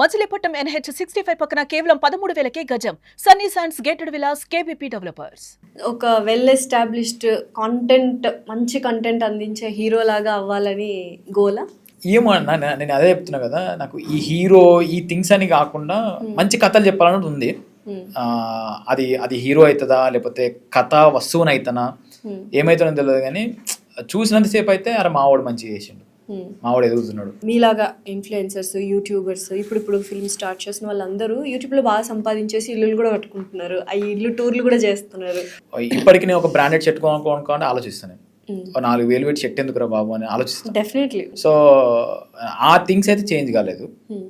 Machilipatnam NH 65 పక్కన కేవలం 13,000కే గజం. Sunny science gated Vilas KBP developers. ఒక వెల్ ఎస్టాబ్లిష్డ్ కంటెంట్, మంచి కంటెంట్ అందించే హీరో లాగా అవ్వాలని గోలా? ఏమో నేను అదే చెప్తున్నా కదా, నాకు ఈ హీరో ఈ థింగ్స్ అని కాకుండా మంచి కథలు చెప్పాలన్నది ఉంది. అది అది హీరో అవుతుందా లేకపోతే కథ వస్తువుని అవుతానా ఏమవుతుందో తెలియదు, కానీ చూసినంతసేపు అయితే అరే మావాడు మంచిగా చేసిండు, మావాడు ఎదుగుతున్నాడు. మీలాగా ఇన్ఫ్లుయెన్సర్స్, యూట్యూబర్స్, ఇప్పుడు ఫిల్మ్ స్టార్ట్ చేసిన వాళ్ళందరూ యూట్యూబ్లో బాగా సంపాదించేసి ఇల్లులు కూడా కట్టుకుంటున్నారు, ఆ ఇల్లు టూర్లు కూడా చేస్తున్నారు. ఇప్పటికి నేను ఒక బ్రాండెడ్ షర్ట్ కొనుక్కోవాలని ఆలోచిస్తాను. 4,000 పెట్టి షర్ట్ ఎందుకురా బాబు అని ఆలోచిస్తాను. డెఫినెట్లీ. సో ఆ థింగ్స్ అయితే చేంజ్ కాలేదు.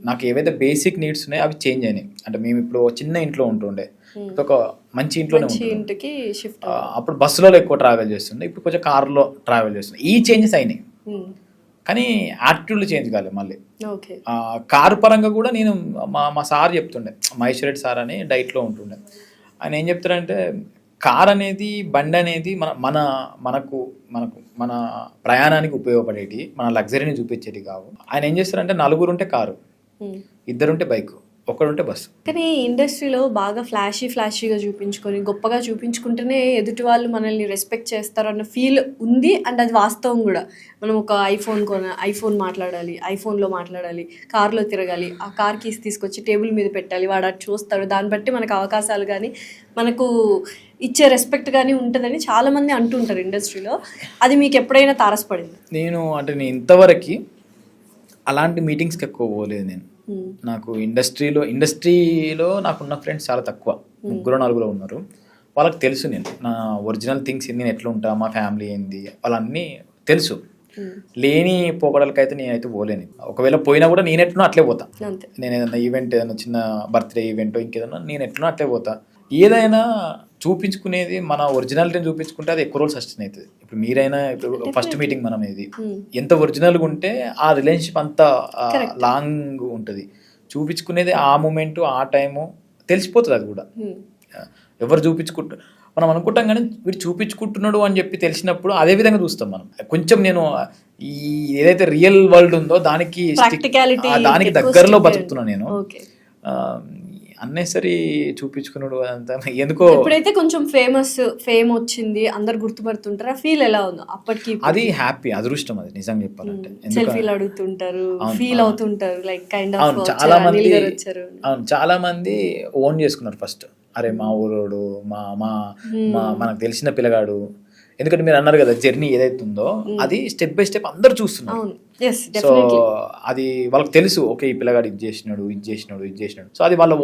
నాకు ఏవైతే బేసిక్ నీడ్స్ ఉన్నాయో అవి చేంజ్ అయినాయి. అంటే మేము ఇప్పుడు చిన్న ఇంట్లో ఉంటుండే, ఒక మంచి ఇంట్లోనే ఇంటికి షిఫ్ట్. అప్పుడు బస్సులో ఎక్కువ ట్రావెల్ చేస్తుండే, ఇప్పుడు కొంచెం కార్లో ట్రావెల్ చేస్తుండే. ఈ చేంజెస్ అయినాయి కానీ యాటిట్యూడ్లో చేంజ్ కాలేదు. మళ్ళీ కారు పరంగా కూడా నేను మా సార్ చెప్తుండే, మహేశ్వర్ రెడ్డి సార్ అని డైట్లో ఉంటుండే. ఆయన ఏం చెప్తారంటే కార్ అనేది, బండి అనేది మనకు మన ప్రయాణానికి ఉపయోగపడేటి, మన లగ్జరీని చూపించేటి కావు. ఆయన ఏం చేస్తారంటే నలుగురు ఉంటే కారు, ఇద్దరుంటే బైక్, ఒక్కడుంటే బస్సు. కానీ ఇండస్ట్రీలో బాగా ఫ్లాషీగా చూపించుకొని గొప్పగా చూపించుకుంటేనే ఎదుటి వాళ్ళు మనల్ని రెస్పెక్ట్ చేస్తారు అన్న ఫీల్ ఉంది. అండ్ అది వాస్తవం కూడా. మనం ఒక ఐఫోన్ మాట్లాడాలి, ఐఫోన్లో మాట్లాడాలి, కార్లో తిరగాలి, ఆ కార్ కీస్ తీసుకొచ్చి టేబుల్ మీద పెట్టాలి, వాడు అటు చూస్తాడు, దాన్ని బట్టి మనకు అవకాశాలు కానీ మనకు ఇచ్చే రెస్పెక్ట్ కానీ ఉంటుందని చాలామంది అంటుంటారు ఇండస్ట్రీలో. అది మీకు ఎప్పుడైనా తారసపడింది? నేను ఇంతవరకు అలాంటి మీటింగ్స్కి ఎక్కువ పోలేదు. నేను నాకు ఇండస్ట్రీలో నాకున్న ఫ్రెండ్స్ చాలా తక్కువ, 3-4 ఉన్నారు. వాళ్ళకి తెలుసు నేను నా ఒరిజినల్ థింగ్స్ నేను ఎట్లా ఉంటా, మా ఫ్యామిలీ ఏంది, వాళ్ళన్నీ తెలుసు. లేని పోకడలకైతే నేనైతే పోలేను. ఒకవేళ పోయినా కూడా నేను ఎట్లనో అట్లే పోతా. నేను ఏదైనా ఈవెంట్, ఏదైనా చిన్న బర్త్డే ఈవెంట్, ఇంకేదైనా నేను ఎట్లనో అట్లే పోతా. ఏదైనా చూపించుకునేది మన ఒరిజినాలిటీని చూపించుకుంటే అది ఎక్కువ రోజులు సస్టైన్ అవుతుంది. ఇప్పుడు మీరైనా ఇప్పుడు ఫస్ట్ మీటింగ్ మనం ఇది ఎంత ఒరిజినల్గా ఉంటే ఆ రిలేషన్షిప్ అంత లాంగ్ ఉంటుంది. చూపించుకునేది ఆ మూమెంట్, ఆ టైము తెలిసిపోతుంది. అది కూడా ఎవరు మనం అనుకుంటాం కానీ వీడు చూపించుకుంటున్నాడు అని చెప్పి తెలిసినప్పుడు అదే విధంగా చూస్తాం మనం. కొంచెం నేను ఈ ఏదైతే రియల్ వరల్డ్ ఉందో దానికి దగ్గరలో బతుకుతున్నాను నేను. అన్నెసరీ చూపించుకున్నాడు అంతా ఎందుకో. ఇప్పుడైతే కొంచెం ఫేమ్ వచ్చింది, అందరు గుర్తుపడుతుంటారు, ఆ ఫీల్ ఎలా ఉందో అప్పటికి? అది హ్యాపీ, అదృష్టం. అది నిజంగా చెప్పాలంటే సెల్ఫీలు అడుగుతుంటారు, ఫీల్ అవుతుంటారు, లైక్ కైండ్ ఆఫ్. చాలా మంది ఓన్ చేసుకున్నారు ఫస్ట్. అరే మా ఊరోడు, మనకు తెలిసిన పిల్లగాడు. ఎందుకంటే మీరు అన్నారు కదా జర్నీ ఏదైతే ఉందో అది స్టెప్ బై స్టెప్ అందరు చూస్తున్నారు. సో అది వాళ్ళకి తెలుసు, ఓకే ఈ పిల్లగాడు ఇది చేసినాడు. సో అది వాళ్ళ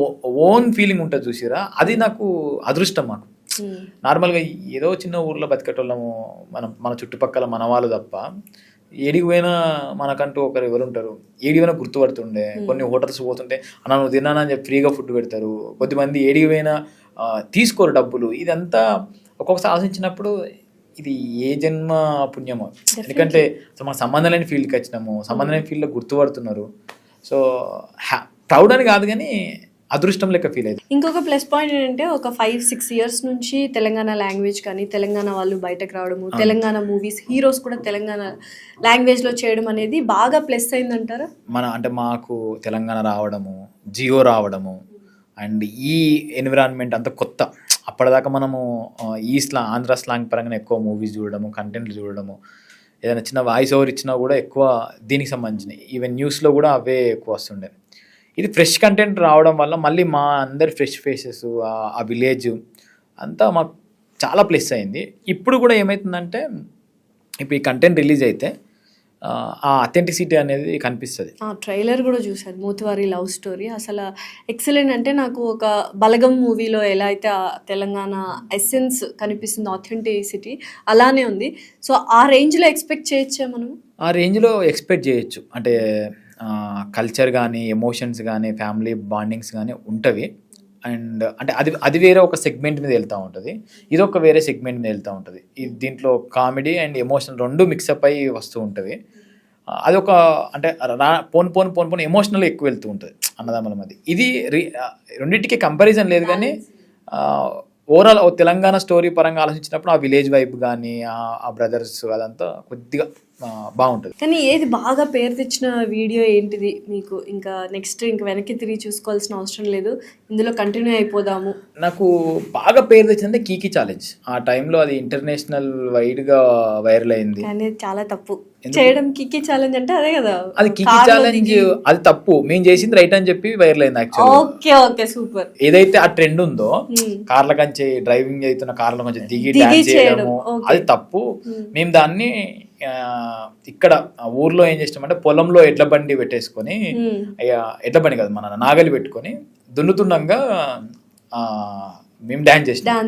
ఓన్ ఫీలింగ్ ఉంటుంది చూసిరా. అది నాకు అదృష్టం. మాకు నార్మల్గా ఏదో చిన్న ఊర్లో బతికేటోళ్ళము, మన చుట్టుపక్కల మన వాళ్ళు తప్ప ఏడికి పోయినా మనకంటూ ఒకరు ఎవరు ఉంటారు, ఏడికి పోయినా గుర్తుపడుతుండే. కొన్ని హోటల్స్ పోతుంటే అన్న నువ్వు తిన్నానని చెప్పి ఫ్రీగా ఫుడ్ పెడతారు. కొద్దిమంది ఏడికి పోయినా తీసుకోరు డబ్బులు. ఇదంతా ఒక్కొక్కసారి ఆలోచించినప్పుడు ఇది ఏ జన్మ పుణ్యమో. ఎందుకంటే మన సంబంధం లేని ఫీల్డ్కి వచ్చినాము, సంబంధం లేని ఫీల్డ్లో గుర్తుపడుతున్నారు. సో ప్రౌడ్ అని కాదు కానీ అదృష్టం లెక్క ఫీల్ అయింది. ఇంకొక ప్లస్ పాయింట్ ఏంటంటే ఒక 5-6 years నుంచి తెలంగాణ లాంగ్వేజ్ కానీ, తెలంగాణ వాళ్ళు బయటకు రావడము, తెలంగాణ మూవీస్ హీరోస్ కూడా తెలంగాణ లాంగ్వేజ్లో చేయడం అనేది బాగా ప్లస్ అయిందంటారా? మాకు తెలంగాణ రావడము, జియో రావడము, అండ్ ఈ ఎన్విరాన్మెంట్ అంతా కొత్త. అప్పటిదాకా మనము ఆంధ్ర స్లాంగ్ పరంగా ఎక్కువ మూవీస్ చూడడము, కంటెంట్లు చూడడము, ఏదైనా చిన్న వాయిస్ ఓవర్ ఇచ్చినా కూడా ఎక్కువ దీనికి సంబంధించినవి. ఈవెన్ న్యూస్లో కూడా అవే ఎక్కువ వస్తుండే. ఇది ఫ్రెష్ కంటెంట్ రావడం వల్ల మళ్ళీ మా అందరి ఫ్రెష్ ఫేసెస్, ఆ విలేజ్ అంతా మాకు చాలా ప్లస్ అయింది. ఇప్పుడు కూడా ఏమవుతుందంటే ఇప్పుడు ఈ కంటెంట్ రిలీజ్ అయితే ఆ అథెంటిసిటీ అనేది కనిపిస్తుంది. ట్రైలర్ కూడా చూసాను, మూతువారి లవ్ స్టోరీ అసలు ఎక్సలెంట్. అంటే నాకు ఒక బలగం మూవీలో ఎలా అయితే ఆ తెలంగాణ ఎసెన్స్ కనిపిస్తుంది, ఆథెంటిసిటీ అలానే ఉంది. సో ఆ రేంజ్లో ఎక్స్పెక్ట్ చేయొచ్చా మనం? ఆ రేంజ్లో ఎక్స్పెక్ట్ చేయొచ్చు. అంటే కల్చర్ కానీ, ఎమోషన్స్ కానీ, ఫ్యామిలీ బాండింగ్స్ కానీ ఉంటవి. అండ్ అంటే అది వేరే ఒక సెగ్మెంట్ మీద వెళ్తూ ఉంటుంది, ఇది ఒక వేరే సెగ్మెంట్ మీద వెళ్తూ ఉంటుంది. దీంట్లో కామెడీ అండ్ ఎమోషన్ రెండు మిక్సప్ అయ్యి వస్తూ ఉంటుంది. అది ఒక అంటే పోను ఎమోషనల్ ఎక్కువ వెళ్తూ ఉంటుంది అన్నదమ్ముల మధ్య. ఇది రెండింటికి కంపారిజన్ లేదు కానీ ఓవరాల్ తెలంగాణ స్టోరీ పరంగా ఆలోచించినప్పుడు ఆ విలేజ్ వైబ్ కానీ, ఆ బ్రదర్స్ అదంతా కొద్దిగా బాగుంటుంది. కానీ ఏది బాగా పేరు తెచ్చిన వీడియో ఏంటిది మీకు? ఇంకా నెక్స్ట్ ఇంకా వెనక్కి తిరిగి చూసుకోవాల్సిన అవసరం లేదు, ఇందులో కంటిన్యూ అయిపోదాము. నాకు బాగా పేరు తెచ్చిందంటే కీకీ ఛాలెంజ్. ఆ టైంలో అది ఇంటర్నేషనల్ వైడ్గా వైరల్ అయింది. కానీ అది చాలా తప్పు చేయడం. కిక్కీ ఛాలెంజ్ అంటే అదే కదా, అది కీకీ ఛాలెంజ్, అది తప్పు. మేము చేసింది రైట్ అని చెప్పి వైరల్ అయింది యాక్చువల్లీ. Okay okay super. ఏదైతే ఆ ట్రెండ్ ఉందో కార్ల కంచి డ్రైవింగ్ అవుతున్న కార్ల కొంచెం దిగి డాన్స్ చేయడము, అది తప్పు. మేము దాన్ని ఇక్కడ ఊర్లో ఏం చేస్తామంటే పొలంలో ఎడ్ల బండి పెట్టేసుకొని, ఎడ్ల బండి కాదు మన నాగలి పెట్టుకొని దున్నుతుండగా మేము డాన్స్ చేసినాం.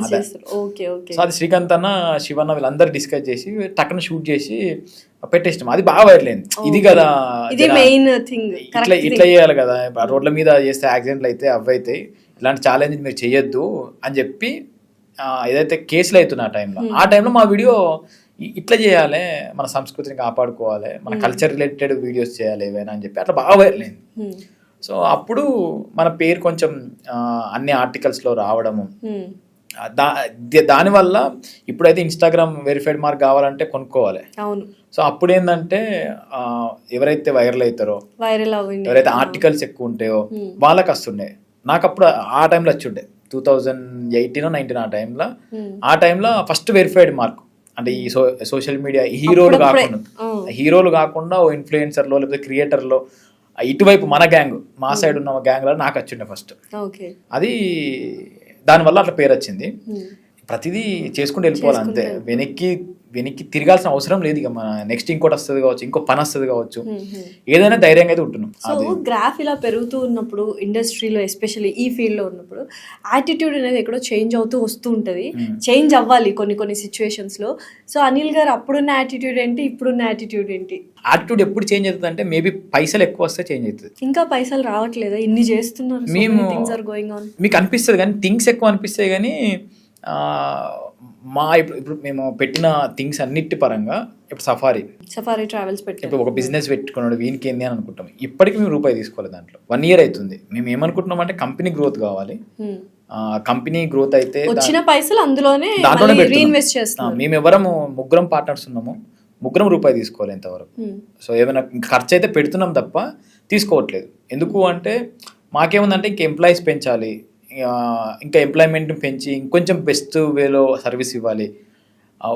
సో అది శ్రీకాంత్ అన్న, శివన్న వీళ్ళందరూ డిస్కస్ చేసి టక్కున షూట్ చేసి పెట్టేసినాం. అది బాగా వైరల్ అయింది. ఇది కదా మెయిన్ థింగ్, ఇట్లా చేయాలి కదా, రోడ్ల మీద చేస్తే యాక్సిడెంట్లు అయితే అవైతే, ఇలాంటి ఛాలెంజ్ మీరు చేయొద్దు అని చెప్పి ఏదైతే కేసులు అవుతున్న ఆ టైంలో మా వీడియో ఇట్లా చేయాలి, మన సంస్కృతిని కాపాడుకోవాలి, మన కల్చర్ రిలేటెడ్ వీడియోస్ చేయాలి ఏవైనా అని చెప్పి అట్లా బాగా వైరల్ అయింది. సో అప్పుడు మన పేరు కొంచెం అన్ని ఆర్టికల్స్లో రావడము, దానివల్ల ఇప్పుడైతే ఇన్స్టాగ్రామ్ వెరిఫైడ్ మార్క్ కావాలంటే కొనుక్కోవాలి. సో అప్పుడు ఏంటంటే ఎవరైతే వైరల్ అవుతారో, ఎవరైతే ఆర్టికల్స్ ఎక్కువ ఉంటాయో వాళ్ళకి వస్తుండే. నాకు అప్పుడు ఆ టైంలో వచ్చిండే 2018-19 ఆ టైంలో ఫస్ట్ వెరిఫైడ్ మార్క్. అంటే ఈ సోషల్ మీడియా హీరోలు కాకుండా ఓ ఇన్ఫ్లుయెన్సర్లో లేకపోతే క్రియేటర్లో ఇటువైపు మన గ్యాంగ్, మా సైడ్ ఉన్న గ్యాంగ్ లో నాకు వచ్చిండే ఫస్ట్. అది దానివల్ల అట్లా పేరు వచ్చింది. ప్రతిదీ చేసుకుంటూ వెళ్ళిపోవాలి అంతే, వెనక్కి తిరగాల్సిన అవసరం లేదు. ఇక మన నెక్స్ట్ ఇంకోటి వస్తుంది కావచ్చు, ఇంకో పని వస్తుంది కావచ్చు, ఏదైనా ధైర్యంగా అయితే ఉంటున్నాం. సో గ్రాఫ్ ఇలా పెరుగుతూ ఉన్నప్పుడు ఇండస్ట్రీలో, ఎస్పెషల్లీ ఈ ఫీల్డ్ లో ఉన్నప్పుడు యాటిట్యూడ్ అనేది ఎక్కడో చేంజ్ అవుతూ వస్తూ ఉంటుంది. చేంజ్ అవ్వాలి కొన్ని సిచ్యువేషన్స్ లో. సో అనిల్ గారు అప్పుడున్న యాటిట్యూడ్ ఏంటి, ఇప్పుడున్న యాటిట్యూడ్ ఏంటి? యాటిట్యూడ్ ఎప్పుడు చేంజ్ అవుతుంది అంటే మేబీ పైసలు ఎక్కువ వస్తే చేంజ్ అవుతుంది. ఇంకా పైసలు రావట్లేదా? ఇన్ని చేస్తున్నారు, మీకు అనిపిస్తుంది కానీ థింగ్స్ ఎక్కువ అనిపిస్తాయి. కానీ ఇప్పుడు మేము పెట్టిన థింగ్స్ అన్నిటి పరంగా ఇప్పుడు సఫారీ ట్రావెల్స్ ఇప్పుడు ఒక బిజినెస్ పెట్టుకున్నాడు వీనికి ఏంది అని అనుకుంటాం. ఇప్పటికీ మేము రూపాయి తీసుకోవాలి. దాంట్లో 1 year అవుతుంది. మేము ఏమనుకుంటున్నాం అంటే కంపెనీ గ్రోత్ కావాలి. కంపెనీ గ్రోత్ అయితే వచ్చిన పైసలు దాంట్లోనే రీఇన్వెస్ట్ చేస్తాం. మేము ఎవరము 3 పార్ట్నర్స్ ఉన్నాము, 3 రూపాయి తీసుకోవాలి ఇంతవరకు. సో ఏమైనా ఖర్చు అయితే పెడుతున్నాం తప్ప తీసుకోవట్లేదు. ఎందుకు అంటే మాకేముందంటే ఇంక ఎంప్లాయీస్ పెంచాలి, ఇంకా ఎంప్లాయ్మెంట్ పెంచి ఇంకొంచెం బెస్ట్ వేలో సర్వీస్ ఇవ్వాలి,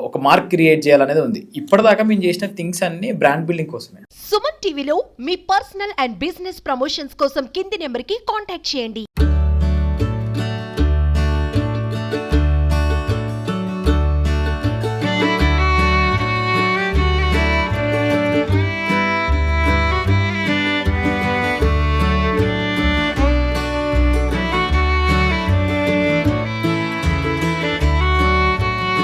ఒక మార్క్ క్రియేట్ చేయాలనేది ఉంది. ఇప్పటిదాకా మేము చేసిన థింగ్స్ అన్ని బ్రాండ్ బిల్డింగ్ కోసమే. సుమన్ టీవీలో మీ పర్సనల్ అండ్ బిజినెస్ ప్రమోషన్స్ కోసం కింది నెంబర్కి కాంటాక్ట్ చేయండి.